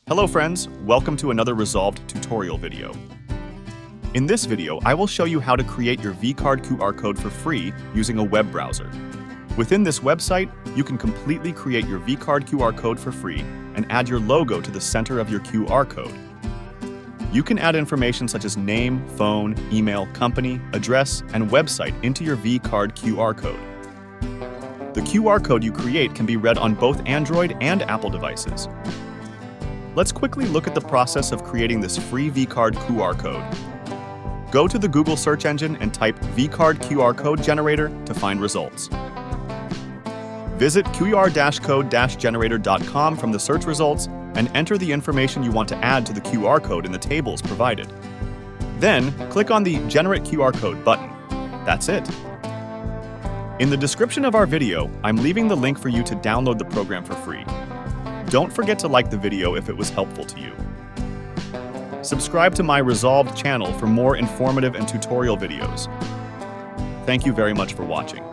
Hello friends, welcome to another Resolved tutorial video. In this video, I will show you how to create your vCard QR code for free using a web browser. Within this website, you can completely create your vCard QR code for free and add your logo to the center of your QR code. You can add information such as name, phone, email, company, address, and website into your vCard QR code. The QR code you create can be read on both Android and Apple devices. Let's quickly look at the process of creating this free vCard QR code. Go to the Google search engine and type vCard QR code generator to find results. Visit qr-code-generator.com from the search results and enter the information you want to add to the QR code in the tables provided. Then, click on the Generate QR Code button. That's it. In the description of our video, I'm leaving the link for you to download the program for free. Don't forget to like the video if it was helpful to you. Subscribe to my Resolved channel for more informative and tutorial videos. Thank you very much for watching.